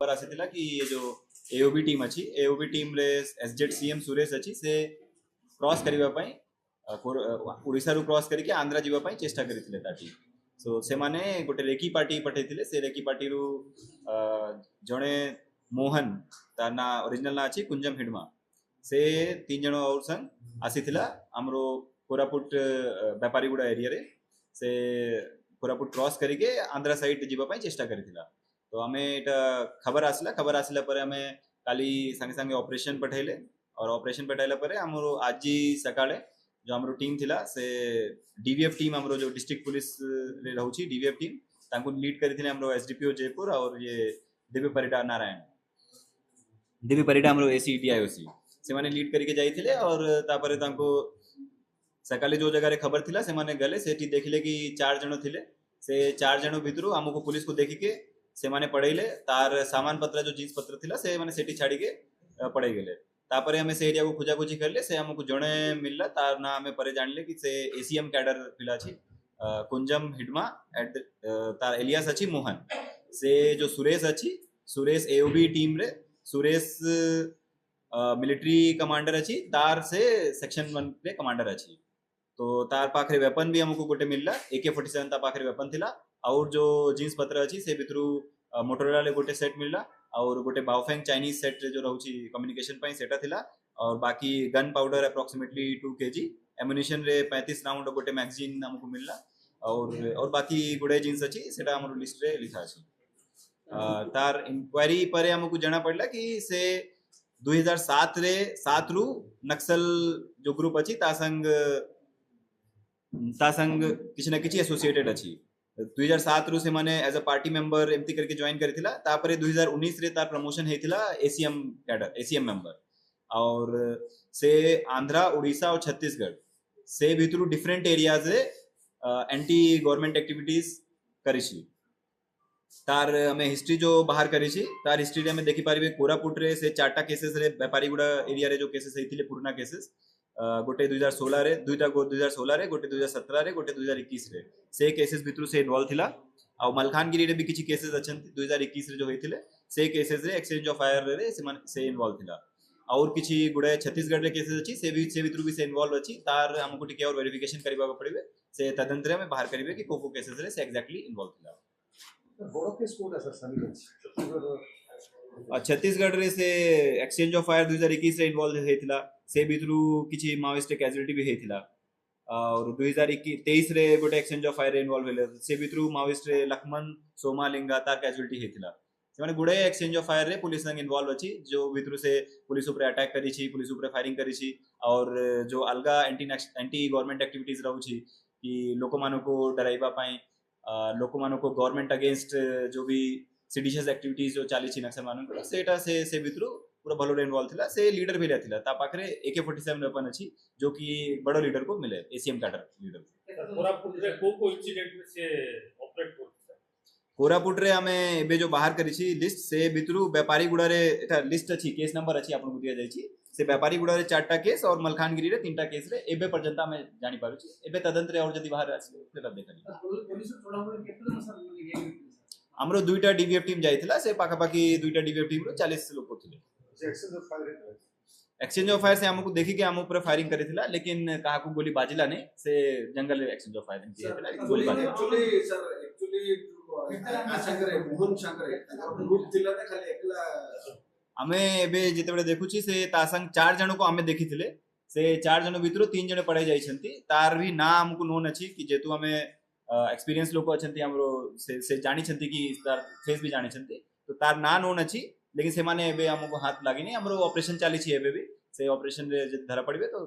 पर आसीथिला कि ये जो एओबी टीम अच्छी एओबी टीम रे एसजेड सीएम सुरेश अच्छी से क्रॉस करबा पई ओडिसा रु क्रॉस करके आंध्रा जीवा पई चेष्टा करिथिले ता टीम सो से माने गोटे रेकी पार्टी पठेथिले से रेकी पार्टी रु जणे मोहन तार ना ओरिजिनल ना अच्छी कुंजम हिडमा से 3 जण और संग आसीथिला हमरो कोरापुट व्यापारी गुड़ा एरिया रे से कोरापुट क्रॉस करके आंध्रा साइड जीवा पई चेष्टा करिथिला तो आमे एटा खबर आसला पर आमे काली संगे संगे ऑपरेशन पठाइले और ऑपरेशन पठाइला पर हमरो आज सकाळे जो हमरो टीम थिला से डीवीएफ टीम हमरो जो डिस्ट्रिक्ट पुलिस रे रहउची डीवीएफ टीम तांको लीड करिथिले हमरो एसडीपीओ जयपुर और ये दिव्य परिडा नारायण दिव्य परिडा हमरो एसीटीआईओसी से माने लीड करके जाइथिले और तापरे तांको सकाले जो जगह रे खबर थिला से माने गले सेठी देखिले कि 4 जण थिले से 4 जण भितरु हमको पुलिस को देखि के से माने पढ़ेले तार सामान पत्र जो जींस पत्र थिला से माने सेठी छाड़ी के पढ़े गेले तापरे हमें से एरिया को खोजा खोजी करले से हमको जणे मिलला तार ना हमें परे जानले कि से एसीएम कैडर पिला छी कुंजम हिडमा एट तार एलियास अछि मोहन से जो सुरेश अछि सुरेश एओबी टीम रे सुरेश मिलिट्री कमांडर अछि तार से सेक्शन 1 रे कमांडर अछि तो तार पाखरे वेपन भी हमको गोटे मिलला AK-47 ता पाखरे वेपन थिला और जो जींस पत्र अच्छी से भितरु मोटोरोला ले गोटे सेट मिलला और गोटे बाओफेंग चाइनीज सेट जो रहउची कम्युनिकेशन पई सेटा थिला और बाकी gun powder approximately 2 kg ammunition रे 35 राउंड गोटे मैगजीन हमको मिलला और बाकी गुडे जींस अच्छी सेटा हमरो लिस्ट रे लिखा अछि तार इंक्वायरी परे हमको जाना पड़ला कि से 2007 रे 7 रु नक्सल जो ग्रुप अच्छी तासंग किसी ना किसी एसोसिएटेड अच्छी 2007 रु से माने एज अ पार्टी मेंबर एमती करके ज्वाइन करिथिला तापरे 2019 रे तार प्रमोशन हेतिला एसीएम कैडर एसीएम मेंबर और से आंध्रा ओडिशा और छत्तीसगढ़ से भितरु डिफरेंट एरियाज रे एंटी गवर्नमेंट एक्टिविटीज करिछि तार हमें हिस्ट्री जो बाहर करिछि तार हिस्ट्री रे हमें देखि पारिबे कोरापुट रे से 4टा केसेस रे व्यापारी गुडा एरिया रे जो केसेस हेतिले पुराना केसेस गोटे 2016 रे दुईटा 2016 रे गोटे 2017 रे गोटे 2021 रे से केसेस भितरु से इन्वॉल्व थिला आ मलखानगिरी रे भी किछि केसेस अछंती 2021 रे जो हेतिले से केसेस रे एक्सचेंज ऑफ फायर रे से इन्वॉल्व थिला और किछि गुडे छत्तीसगढ़ रे केसेस अछि से भितरु भी से इन्वॉल्व अछि तार हमको टिके और वेरिफिकेशन करबा पड़िबे से तदंतर में बाहर करिबे कि को केसेस रे से एक्जेक्टली इन्वॉल्व थिला बड़ो case code sir Sunny Chhattisgarh रे से एक्सचेंज ऑफ फायर 2021 रे इन्वॉल्व हेतिला से भितरु किछि माओइस्ट कैजुअलिटी भी हेतिला और 2023 रे गोटे एक्सचेंज ऑफ फायर इन्वॉल्व हेले से भितरु माओइस्ट रे लक्ष्मण सोमालिंगा ता कैजुअलिटी हेतिला से माने गुडे एक्सचेंज ऑफ फायर रे पुलिस संग इन्वॉल्व अछि जो भितरु से पुलिस ऊपर अटैक करी छी पुलिस ऊपर फायरिंग करी छी और जो अलगा एंटी गवर्नमेंट एक्टिविटीज रहउ छी कि लोक मानको को डराइबा पई लोक मानको को गवर्नमेंट अगेंस्ट जो भी सिडिशियस एक्टिविटीज जो चाली छी नक्सल मानको सेटा से भितरु पूरा भलो इन्वॉल्व थिला से लीडर भी रहथिला ता पाखरे AK-47 वेपन अछि जो कि बड़ो लीडर को मिले एसीएम कैडर लीडर कोरापुट रे को इंसिडेंट में से ऑपरेट करता कोरापुट रे हमें एबे जो बाहर करी छी लिस्ट से भितरु व्यापारी गुडा रे एटा लिस्ट अछि केस नंबर अछि आपन को दिया जाय छी से व्यापारी गुडा रे 4टा केस और मलखानगिरी रे 3टा केस रे एबे पर्यंत में जानि पारु छी एबे तदंतर और जदी बाहर आसी सेटा देखली पुलिस थोड़ा बहुत केतना सर ये हमरो 2टा डीवीएफ टीम जाइथिला से पाखा पाखी 2टा डीवीएफ टीम रो 40 लोग थिले एक्सचेंज ऑफ फायर से हमको देखि के हम ऊपर फायरिंग करिथिला लेकिन काहा को गोली बाजिला नहीं से जंगल रे एक्सचेंज ऑफ फायरिंग कियथिला गोली बाजिला एक्चुअली सर एक्चुअली आशंकर मोहन शंकर ग्रुप थिला ने खाली एकला हमें एबे जेतेबे देखुची से तासंग 4 जण को हमें देखिथिले से 4 जण भितरो 3 जण पढाई जाई छंती तार भी ना हमको नोन अछि कि जेतु हमें एक्सपीरियंस लोक अछंती हमरो से जानि छंती कि तार फेस भी जानि छंती तो तार ना नोन अछि लेकिन से माने एबे हमको हाथ लागिनी हमरो ऑपरेशन चाली छी एबे भी से ऑपरेशन रे धरा पड़बे तो